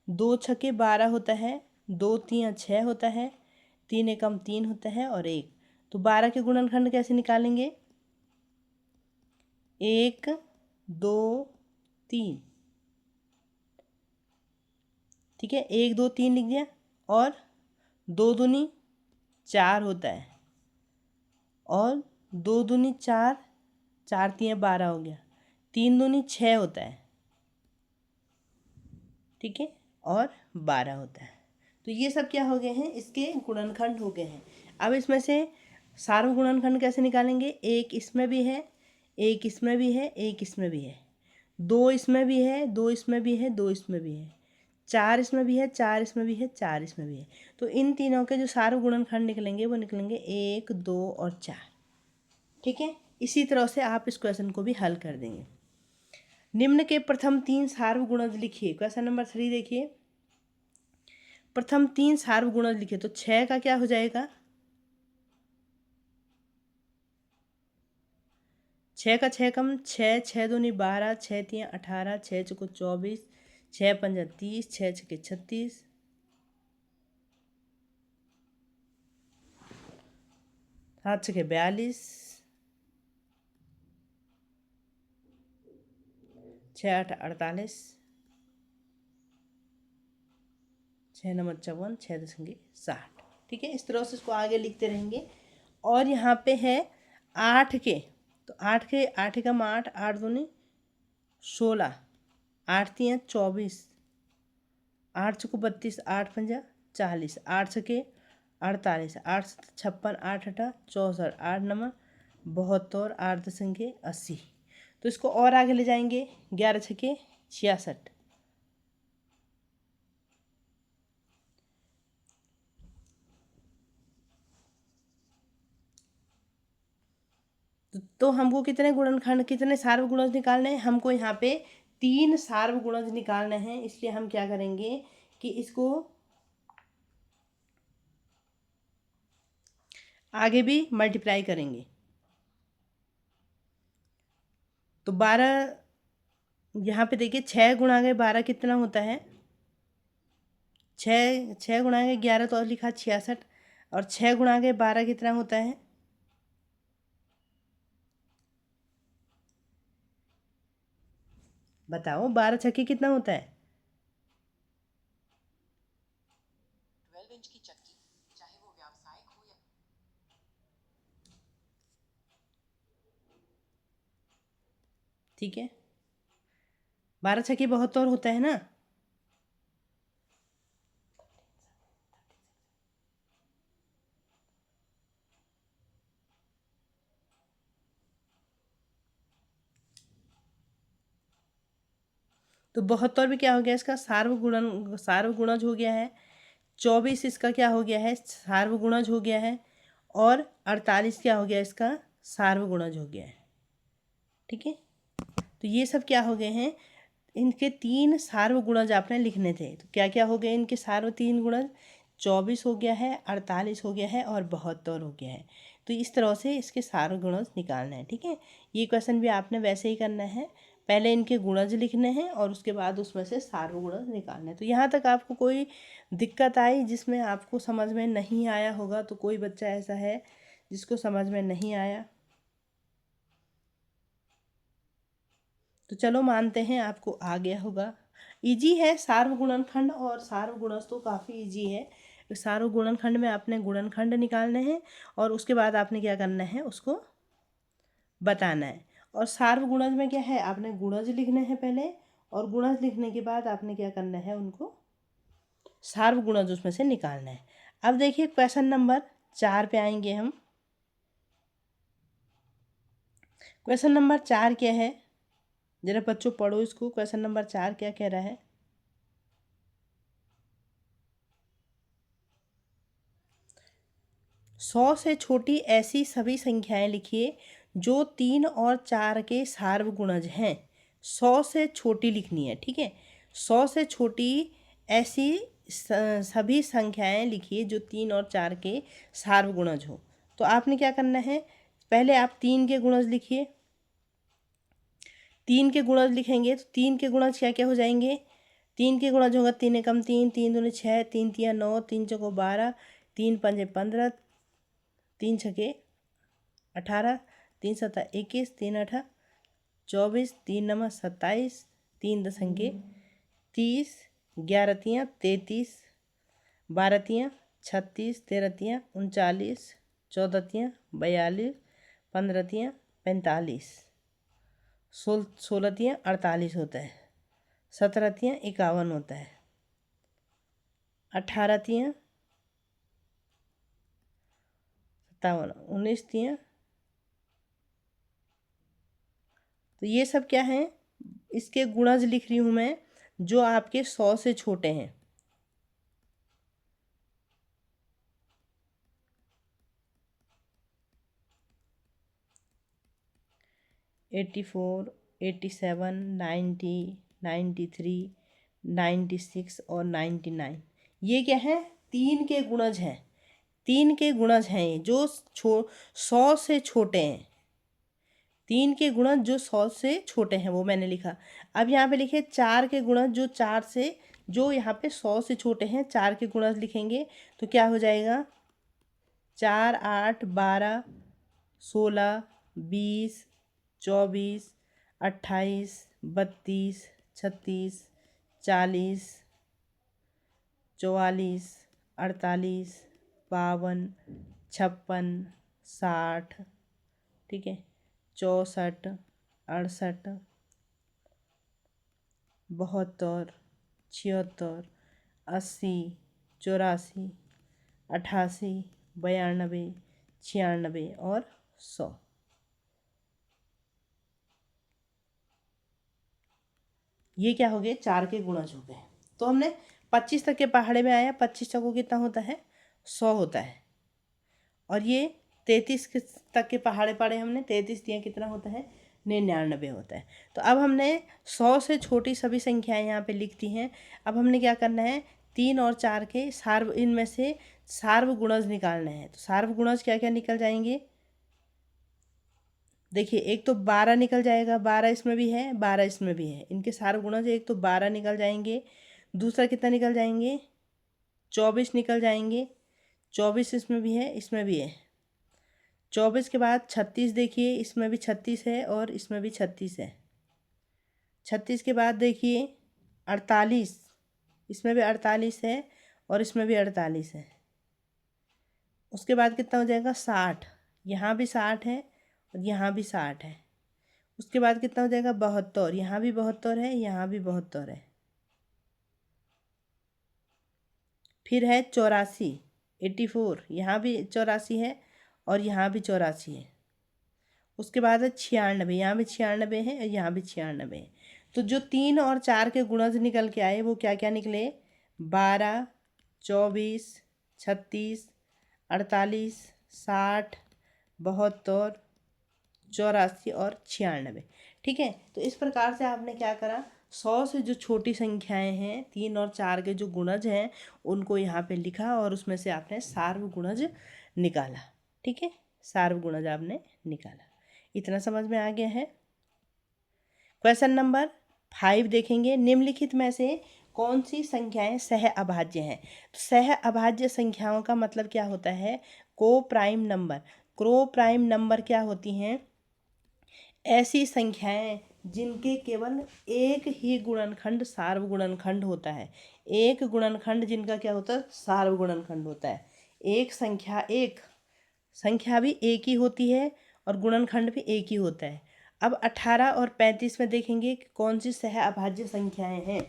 2 छक्के 12 होता है, 2 3 6 होता है, 3 एकम 3 होता है और 1। तो 12 के गुणनखंड कैसे निकालेंगे, 1 2 3। ठीक है, 1 2 3 लिख दिया और 2 दूनी 4 होता है और 2 दूनी 4, 4 3 12 हो गया, 3 दूनी 6 होता है। ठीक है, और 12 होता है। तो ये सब क्या हो गए हैं, इसके गुणनखंड हो गए हैं। अब इसमें से सार्वगुणनखंड कैसे निकालेंगे, एक इसमें भी है, एक इसमें भी है, एक इसमें भी है, 2 इसमें भी है, 2 इसमें भी है, 2 इसमें भी है, 4 इसमें भी है, 4 इसमें भी है, 4 इसमें भी है। तो इन तीनों के जो सार्वगुणनखंड निकलेंगे वो निकलेंगे 1 2 और 4। ठीक है, इसी तरह से आप इस क्वेश्चन को भी हल कर देंगे। निम्न के प्रथम 3 सार्वगुणज लिखिए। क्वेश्चन नंबर 3 देखिए, प्रथम 3 सार्वगुणज लिखिए। तो 6 का क्या हो जाएगा, 6 का 6 कम 6, 6 दूनी 12, 6 3 18, 6 चौको 24, 6 पंजा 30, 6 छक्के 36, 7 छक्के 42, 6 8 48, 6 9 54, 6 दशमलव 60। ठीक है, इस तरह से इसको आगे लिखते रहेंगे। और यहाँ पे है 8 के, तो 8 के 8 एकम 8, 8 दूनी 16, 8 3 24, 8 चौको 32, 8 पंजा 40, 8 छक्के 48, 8 56, 8 8 64, 8 9 72, 8 दशमलव 80। तो इसको और आगे ले जाएंगे, 11 छक्के 66। तो हमको कितने गुणनखंड, कितने सार्वगुणज निकालने हैं, हमको यहाँ पे 3 सार्वगुणज निकालने हैं। इसलिए हम क्या करेंगे, कि इसको आगे भी मल्टीप्लाई करेंगे। तो 12 यहाँ पे देखिए 6 × 12 कितना होता है, 6 × 11 तो और लिखा 66, और 6 × 12 कितना होता है, बताओ 12 छक्के कितना होता है। 12 इंच की चक्की, चाहे वो व्यावसायिक हो या ठीक है, 12 छक्के 72 होता है ना। तो 72 भी क्या हो गया, इसका सार्वगुणज हो गया है। 24 इसका क्या हो गया है, सार्वगुणज हो गया है। और 48 क्या हो गया, इसका सार्वगुणज हो गया है। ठीक है, तो ये सब क्या हो गए हैं, इनके 3 सार्वगुणज आपने लिखने थे। तो क्या क्या हो गए इनके 3 गुणज, 24 हो गया है, 48 हो गया है और 72 हो गया है। तो इस तरह से इसके सार्वगुणज निकालना है। ठीक है, ये क्वेश्चन भी आपने वैसे ही करना है, पहले इनके गुणज लिखने हैं और उसके बाद उसमें से सार्वगुणज निकालना है। तो यहाँ तक आपको कोई दिक्कत आई जिसमें आपको समझ में नहीं आया होगा, तो कोई बच्चा ऐसा है जिसको समझ में नहीं आया, तो चलो मानते हैं आपको आ गया होगा। इजी है सार्वगुणनखंड, और सार्वगुणज तो काफ़ी इजी है। सार्वगुणनखंड में आपने गुणनखंड निकालने हैं और उसके बाद आपने क्या करना है, उसको बताना है। और सार्वगुणज में क्या है, आपने गुणज लिखने हैं पहले, और गुणज लिखने के बाद आपने क्या करना है, उनको सार्वगुणज उसमें से निकालना है। अब देखिए क्वेश्चन नंबर 4 पे आएंगे हम। क्वेश्चन नंबर 4 क्या है, जरा बच्चों पढ़ो इसको। क्वेश्चन नंबर 4 क्या कह रहा है, 100 से छोटी ऐसी सभी संख्याएं लिखिए जो 3 और 4 के सार्वगुणज हैं। 100 से छोटी लिखनी है, ठीक है। 100 से छोटी ऐसी सभी संख्याएं लिखिए जो 3 और 4 के सार्वगुणज हो। तो आपने क्या करना है, पहले आप 3 के गुणज लिखिए। 3 के गुणज लिखेंगे तो 3 के गुणज क्या क्या हो जाएंगे, 3 के गुणज होगा 3 एकम 3, 3 दूनी 6, 3 तिया 9, 3 चौको 12, 3 पंजे 15, 3 छके 18, 3 सत्ता 21, 3 आठा 24, 3 नमा 27, 3 दशंके 30, 11 तियाँ 33, 12 तियाँ 36, 13 तियाँ 39, 14 तियाँ 42, 15 तियाँ 45, 16 तियाँ 48 होता है, 17 तियाँ 51 होता है, 18 तियाँ 57, 19 तियाँ। तो ये सब क्या है, इसके गुणज लिख रही हूँ मैं जो आपके 100 से छोटे हैं। एट्टी 87, 90, 93, 96 और 99, ये क्या है, 3 के गुणज हैं। 3 के गुणज हैं ये जो 100 से छोटे हैं। 3 के गुणज जो 100 से छोटे हैं वो मैंने लिखा। अब यहाँ पे लिखे 4 के गुणज जो 4 से, जो यहाँ पे 100 से छोटे हैं, 4 के गुणज लिखेंगे तो क्या हो जाएगा, 4, 8, 12, 16, 20, 24, 28, 32, 36, 40, 44, 48, 52, 56, 60, ठीक है, 64, 68, 72, 76, 80, 84, 88, 92, 96 और 100। ये क्या हो गए, 4 के गुणज हो गए। तो हमने 25 तक के पहाड़े में आया, 25 तक को कितना होता है, 100 होता है। और ये 33 तक के पहाड़े पढ़े हमने, 33 दिया कितना होता है, 99 होता है। तो अब हमने 100 से छोटी सभी संख्याएं यहाँ पे लिख दी हैं। अब हमने क्या करना है, 3 और 4 के इनमें से सार्वगुणज निकालना है। तो सार्वगुणज क्या क्या निकल जाएंगे, देखिए एक तो 12 निकल जाएगा, 12 इसमें भी है, 12 इसमें भी है, इनके सार्वगुणज एक तो 12 निकल जाएंगे। दूसरा कितना निकल जाएंगे, 24 निकल जाएंगे, 24 इसमें भी है, इसमें भी है। 24 के बाद 36, देखिए इसमें भी 36 है और इसमें भी 36 है। 36 के बाद देखिए 48, इसमें भी 48 है और इसमें भी 48 है। उसके बाद कितना हो जाएगा, 60, यहाँ भी 60 है और यहाँ भी 60 है। उसके बाद कितना हो जाएगा, 72, यहाँ भी 72 है, यहाँ भी 72 है। फिर है 84, 84, यहाँ भी 84 है और यहाँ भी 84 है। उसके बाद है 96, यहाँ भी 96 है और यहाँ भी 96 है। तो जो 3 और 4 के गुणज निकल के आए वो क्या क्या निकले, 12, 24, 36, 48, 60, 72, 84 और 96। ठीक है, तो इस प्रकार से आपने क्या करा, 100 से जो छोटी संख्याएं हैं 3 और 4 के जो गुणज हैं उनको यहाँ पे लिखा और उसमें से आपने सार्वगुणज निकाला। ठीक है, सार्वगुणज आपने निकाला। इतना समझ में आ गया है। क्वेश्चन नंबर 5 देखेंगे, निम्नलिखित में से कौन सी संख्याएं सह अभाज्य हैं। तो सह अभाज्य संख्याओं का मतलब क्या होता है, को प्राइम नंबर। को प्राइम नंबर क्या होती हैं, ऐसी संख्याएं जिनके केवल एक ही गुणनखंड सार्वगुणनखंड होता है। एक गुणनखंड जिनका क्या होता है, सार्वगुणनखंड होता है। एक संख्या भी एक ही होती है और गुणनखंड भी एक ही होता है। अब 18 और 35 में देखेंगे कि कौन सी सह अभाज्य संख्याएं हैं।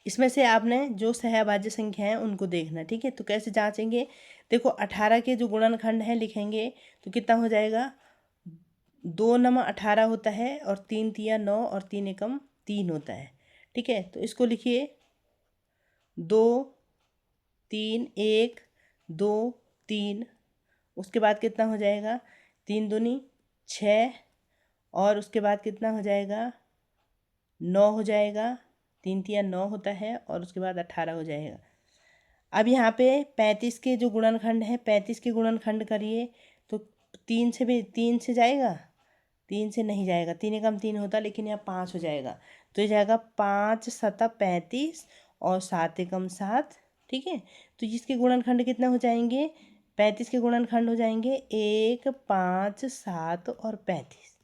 इसमें से आपने जो सह अभाज्य संख्या है उनको देखना। ठीक है, तो कैसे जांचेंगे, देखो 18 के जो गुणनखंड हैं लिखेंगे तो कितना हो जाएगा, 2 नम 18 होता है और 3 तिया 9 और 3 एकम 3 होता है। ठीक है, तो इसको लिखिए 2 3 1 2 3। उसके बाद कितना हो जाएगा, 3 दूनी 6 और उसके बाद कितना हो जाएगा, 9 हो जाएगा। 3 तिया 9 होता है और उसके बाद 18 हो जाएगा। अब यहाँ पे 35 के जो गुणनखंड है, 35 के गुणनखंड करिए तो 3 से जाएगा, 3 से नहीं जाएगा, 3 एकम 3 होता लेकिन यहाँ 5 हो जाएगा। तो ये जाएगा 5 सता 35 और 7 एकम 7। ठीक है, तो इसके गुणनखंड कितने हो जाएंगे, 35 के गुणनखंड हो जाएंगे 1 5 7 और 35।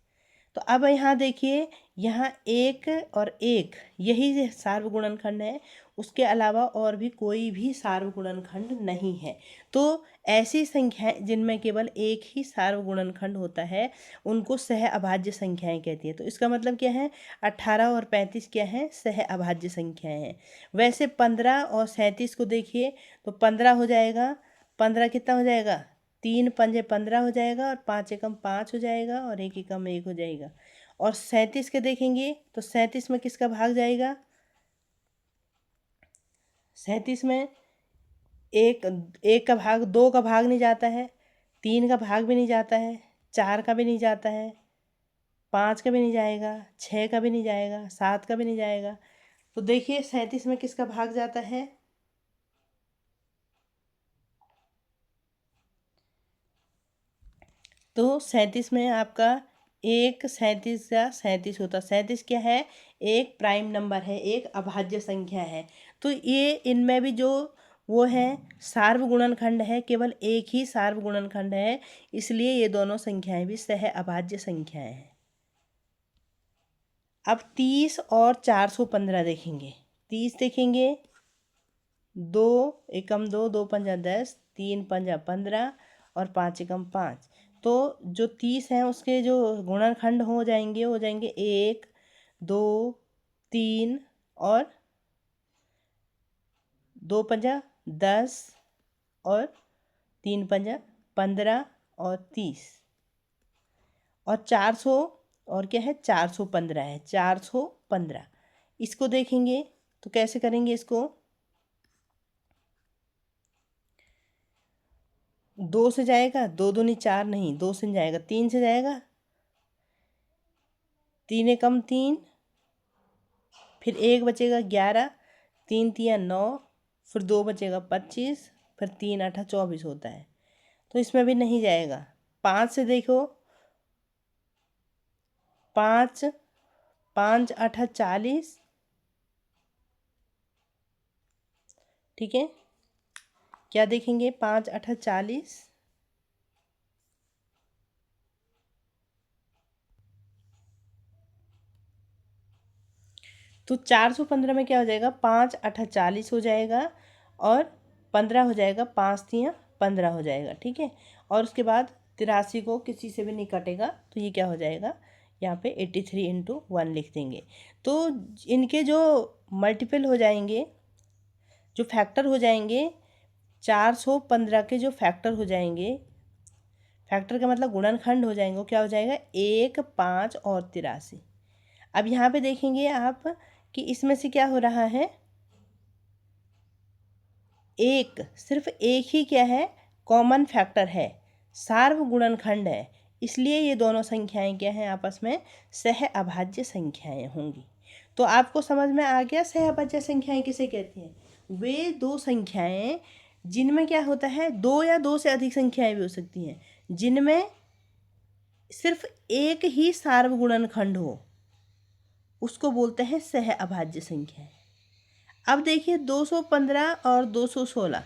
तो अब यहाँ देखिए, यहाँ 1 और 1 यही सार्वगुणनखंड है, उसके अलावा और भी कोई भी सार्वगुणनखंड नहीं है। तो ऐसी संख्याएं जिनमें केवल एक ही सार्वगुणनखंड होता है उनको सह अभाज्य संख्याएं कहती है। तो इसका मतलब क्या है, 18 और 35 क्या है, सह अभाज्य संख्याएं हैं। वैसे 15 और 37 को देखिए तो 15 हो जाएगा, 15 कितना हो जाएगा, 3 पंजे 15 हो जाएगा और 5 एकम 5 हो जाएगा और 1 एकम 1 हो जाएगा। और 37 के देखेंगे तो 37 में किसका भाग जाएगा, 37 में एक का भाग, 2 का भाग नहीं जाता है, 3 का भाग भी नहीं जाता है, 4 का भी नहीं जाता है, 5 का भी नहीं जाएगा, 6 का भी नहीं जाएगा, 7 का भी नहीं जाएगा। तो देखिए 37 में किसका भाग जाता है, तो 37 में आपका 1 37 का 37 होता। 37 क्या है, एक प्राइम नंबर है, एक अभाज्य संख्या है। तो ये इनमें भी जो वो है सार्वगुणनखंड है, केवल एक ही सार्वगुणनखंड है, इसलिए ये दोनों संख्याएं भी सह अभाज्य संख्याएं हैं। अब 30 और 415 देखेंगे। 30 देखेंगे, 2 एकम 2, 2 पंजा 10, 3 पंजा 15 और 5 एकम 5। तो जो 30 हैं उसके जो गुणनखंड हो जाएंगे 1 2 3 और 2 पंजा 10 और 3 पंजा 15 और 30 और 400 और क्या है, 415 है, 415। इसको देखेंगे तो कैसे करेंगे, इसको 2 से जाएगा, 2 दूनी 4 नहीं, 2 से जाएगा, 3 से जाएगा, 3 एकम 3, फिर 1 बचेगा 11, 3 तिया 9, फिर 2 बचेगा 25, फिर 3 8 24 होता है, तो इसमें भी नहीं जाएगा। 5 से देखो, 5 5 8 40, ठीक है। क्या देखेंगे, 5 8 40, तो 415 में क्या हो जाएगा, 5 8 40 हो जाएगा और 15 हो जाएगा, 5 तिया 15 हो जाएगा, ठीक है। और उसके बाद 83 को किसी से भी नहीं कटेगा, तो ये क्या हो जाएगा, यहाँ पे 83 इंटू 1 लिख देंगे। तो इनके जो मल्टीपल हो जाएंगे, जो फैक्टर हो जाएंगे, 415 के जो फैक्टर हो जाएंगे, फैक्टर का मतलब गुणनखंड हो जाएंगे, वो क्या हो जाएगा, 1 5 और 83। अब यहाँ पे देखेंगे आप कि इसमें से क्या हो रहा है, एक, सिर्फ एक ही क्या है, कॉमन फैक्टर है, सार्व गुणनखंड है, इसलिए ये दोनों संख्याएं क्या हैं, आपस में सह अभाज्य संख्याएं होंगी। तो आपको समझ में आ गया सह अभाज्य संख्याएं किसे कहते हैं। वे दो संख्याएं जिनमें क्या होता है, दो या दो से अधिक संख्याएं भी हो सकती हैं, जिनमें सिर्फ एक ही सार्व गुणनखंड हो, उसको बोलते हैं सह अभाज्य संख्याएं। अब देखिए 215 और 216,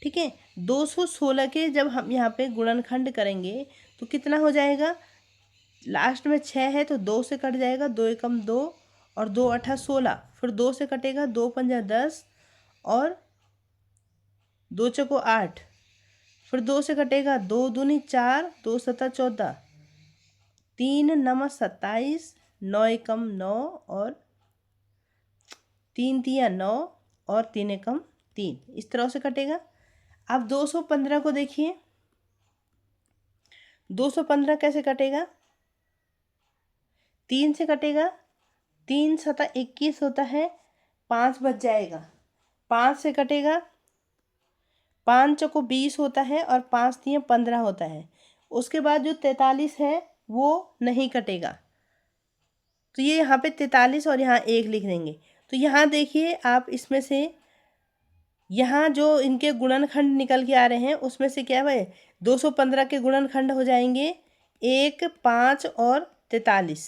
ठीक है। 216 के जब हम यहाँ पे गुणनखंड करेंगे तो कितना हो जाएगा, लास्ट में 6 है तो 2 से कट जाएगा, 2 एकम 2 और 2 8 16, फिर 2 से कटेगा, 2 पंजा 10 और 2 चौको 8, फिर 2 से कटेगा, 2 दूनी 4, 2 सता 14, 3 नम 27, 9 एकम 9 और 3 तिया 9 और 3 एकम 3, इस तरह से कटेगा। अब 215 को देखिए, 215 कैसे कटेगा, 3 से कटेगा, 3 सता 21 होता है, 5 बच जाएगा, 5 से कटेगा, 5 चौको 20 होता है और 5 तिया 15 होता है। उसके बाद जो 43 है वो नहीं कटेगा, तो ये यहाँ पे 43 और यहाँ 1 लिख देंगे। तो यहाँ देखिए आप, इसमें से यहाँ जो इनके गुणनखंड निकल के आ रहे हैं उसमें से क्या है, 215 के गुणनखंड हो जाएंगे 1 5 और 43,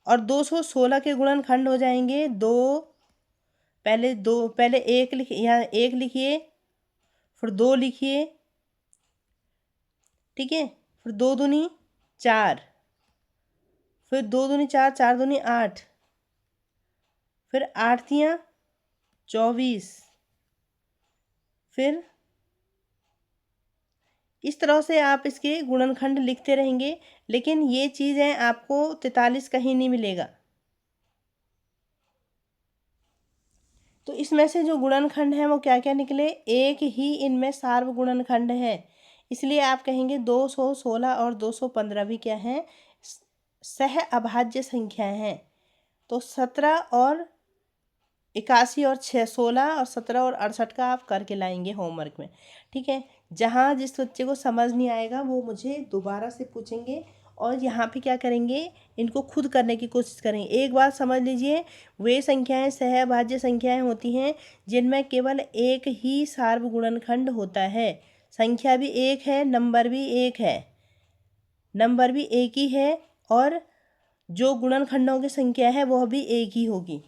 और 216 के गुणनखंड हो जाएंगे 2, पहले 1 लिखिए, यहाँ 1 लिखिए, फिर 2 लिखिए, ठीक है, फिर 2 दूनी 4, फिर 2 दूनी 4, 4 दूनी 8, फिर 8 तिया 24, फिर इस तरह से आप इसके गुणनखंड लिखते रहेंगे, लेकिन ये चीज़ें आपको 43 कहीं नहीं मिलेगा। तो इसमें से जो गुणनखंड हैं वो क्या क्या निकले, एक ही इनमें सार्व गुणनखंड है, इसलिए आप कहेंगे 216 और 215 भी क्या हैं, सह अभाज्य संख्याएं हैं। तो 17 और 81 और 6 16 और 17 और 68 का आप करके लाएंगे होमवर्क में, ठीक है। जहाँ जिस बच्चे को समझ नहीं आएगा वो मुझे दोबारा से पूछेंगे, और यहाँ पे क्या करेंगे, इनको खुद करने की कोशिश करेंगे। एक बात समझ लीजिए, वे संख्याएं सहअभाज्य संख्याएं होती हैं जिनमें केवल एक ही सार्व गुणनखंड होता है, संख्या भी एक है, नंबर भी एक है, नंबर भी एक ही है, और जो गुणनखंडों की संख्या है वह भी एक ही होगी,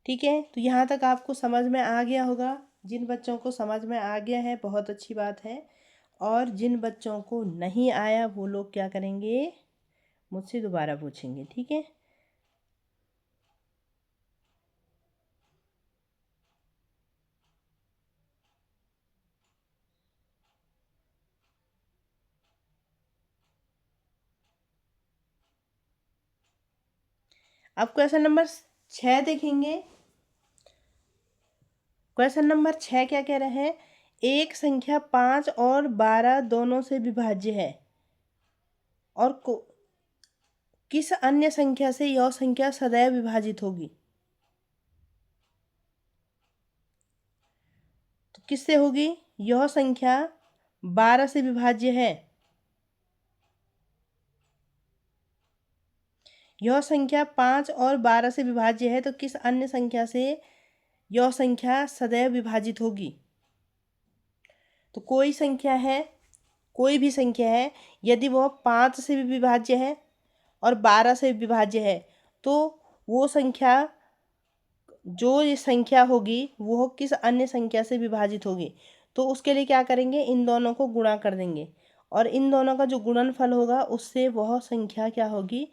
ठीक है। तो यहाँ तक आपको समझ में आ गया होगा। जिन बच्चों को समझ में आ गया है बहुत अच्छी बात है, और जिन बच्चों को नहीं आया वो लोग क्या करेंगे, मुझसे दोबारा पूछेंगे, ठीक है। अब क्वेश्चन नंबर 6 देखेंगे। क्वेश्चन नंबर 6 क्या कह रहे हैं, एक संख्या 5 और 12 दोनों से विभाज्य है, और किस अन्य संख्या से यह संख्या सदैव विभाजित होगी। तो किससे होगी, यह संख्या 12 से विभाज्य है, यह संख्या 5 और 12 से विभाज्य है तो किस अन्य संख्या से यह संख्या सदैव विभाजित होगी? तो कोई भी संख्या है, यदि वह 5 से भी विभाज्य है और 12 से भी विभाज्य है तो वो संख्या, जो ये संख्या होगी वो किस अन्य संख्या से विभाजित होगी? तो उसके लिए क्या करेंगे, इन दोनों को गुणा कर देंगे और इन दोनों का जो गुणनफल होगा उससे वह संख्या क्या होगी,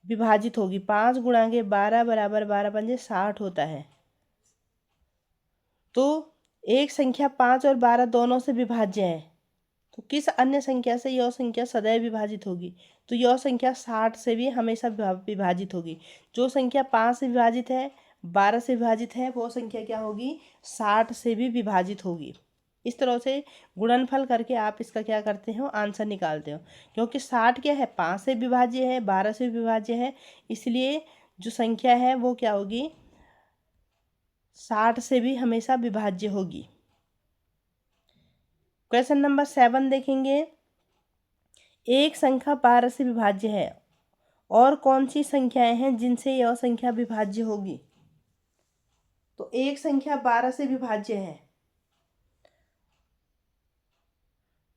विभाजित होगी। 5 गुणा के 12 बराबर 12 पंजे 60 होता है। तो एक संख्या 5 और 12 दोनों से विभाज्य है तो किस अन्य संख्या से यह संख्या सदैव विभाजित होगी? तो यह संख्या 60 से भी हमेशा विभाजित होगी। जो संख्या 5 से विभाजित है, 12 से विभाजित है, वो संख्या क्या होगी, 60 से भी विभाजित होगी। इस तरह से गुणनफल करके आप इसका क्या करते हो, आंसर निकालते हो। क्योंकि 60 क्या है, 5 से विभाज्य है, 12 से विभाज्य है, इसलिए जो संख्या है वो क्या होगी, 60 से भी हमेशा विभाज्य होगी। क्वेश्चन नंबर 7 देखेंगे। एक संख्या 12 से विभाज्य है और कौन सी संख्याएं हैं जिनसे यह संख्या विभाज्य होगी? तो एक संख्या 12 से विभाज्य है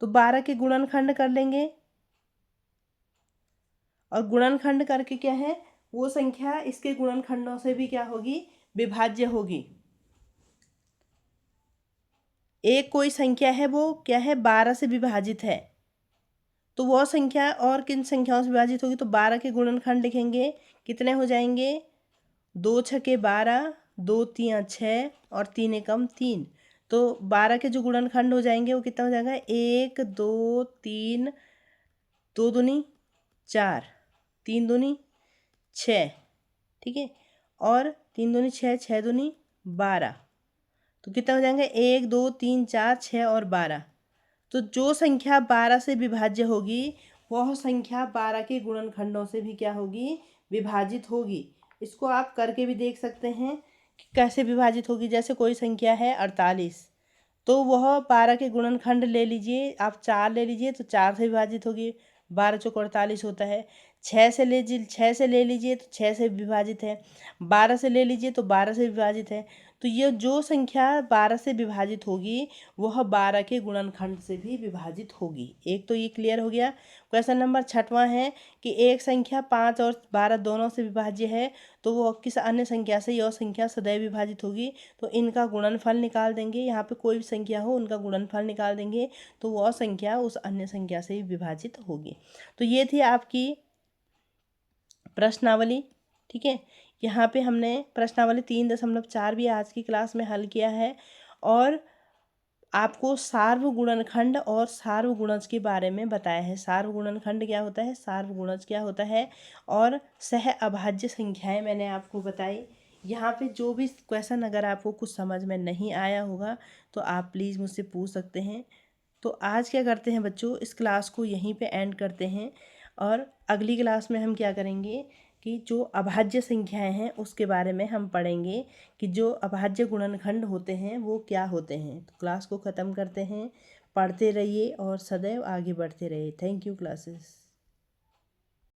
तो 12 के गुणनखंड कर लेंगे और गुणनखंड करके क्या है, वो संख्या इसके गुणनखंडों से भी क्या होगी, विभाज्य होगी। एक कोई संख्या है वो क्या है, 12 से विभाजित है तो वह संख्या और किन संख्याओं से विभाजित होगी? तो 12 के गुणनखंड लिखेंगे, कितने हो जाएंगे, 2 छके 12, 2 तियाँ 6 और 3 एकम 3। तो 12 के जो गुणनखंड हो जाएंगे वो कितना हो जाएगा, 1 2 3, 2 दूनी 4, 3 दूनी 6, ठीक है, और 3 दूनी 6, 6 दूनी 12। तो कितना हो जाएंगे, 1 2 3 4 6 और 12। तो जो संख्या 12 से विभाज्य होगी वह संख्या 12 के गुणनखंडों से भी क्या होगी, विभाजित होगी। इसको आप करके भी देख सकते हैं कि कैसे विभाजित होगी। जैसे कोई संख्या है 48 तो वह 12 के गुणनखंड ले लीजिए, आप 4 ले लीजिए तो 4 से विभाजित होगी, 12 चौक 48 होता है। 6 से ले लीजिए तो 6 से विभाजित है, 12 से ले लीजिए तो 12 से विभाजित है। तो ये जो संख्या 12 से विभाजित होगी वह 12 के गुणनखंड से भी विभाजित होगी। एक तो ये क्लियर हो गया। क्वेश्चन नंबर 6वां है कि एक संख्या 5 और 12 दोनों से विभाज्य है तो वह किस अन्य संख्या से यह संख्या सदैव विभाजित होगी? तो इनका गुणनफल निकाल देंगे, यहाँ पे कोई भी संख्या हो उनका गुणनफल निकाल देंगे तो वह संख्या उस अन्य संख्या से ही विभाजित होगी। तो ये थी आपकी प्रश्नावली, ठीक है। यहाँ पे हमने प्रश्नावली 3.4 भी आज की क्लास में हल किया है और आपको सार्वगुणनखंड और सार्वगुणज के बारे में बताया है। सार्वगुणनखंड क्या होता है, सार्वगुणज क्या होता है और सह अभाज्य संख्याएं मैंने आपको बताई। यहाँ पे जो भी क्वेश्चन अगर आपको कुछ समझ में नहीं आया होगा तो आप प्लीज़ मुझसे पूछ सकते हैं। तो आज क्या करते हैं बच्चों, इस क्लास को यहीं पे एंड करते हैं और अगली क्लास में हम क्या करेंगे कि जो अभाज्य संख्याएं हैं उसके बारे में हम पढ़ेंगे कि जो अभाज्य गुणनखंड होते हैं वो क्या होते हैं। तो क्लास को ख़त्म करते हैं, पढ़ते रहिए और सदैव आगे बढ़ते रहिए। Thank you classes.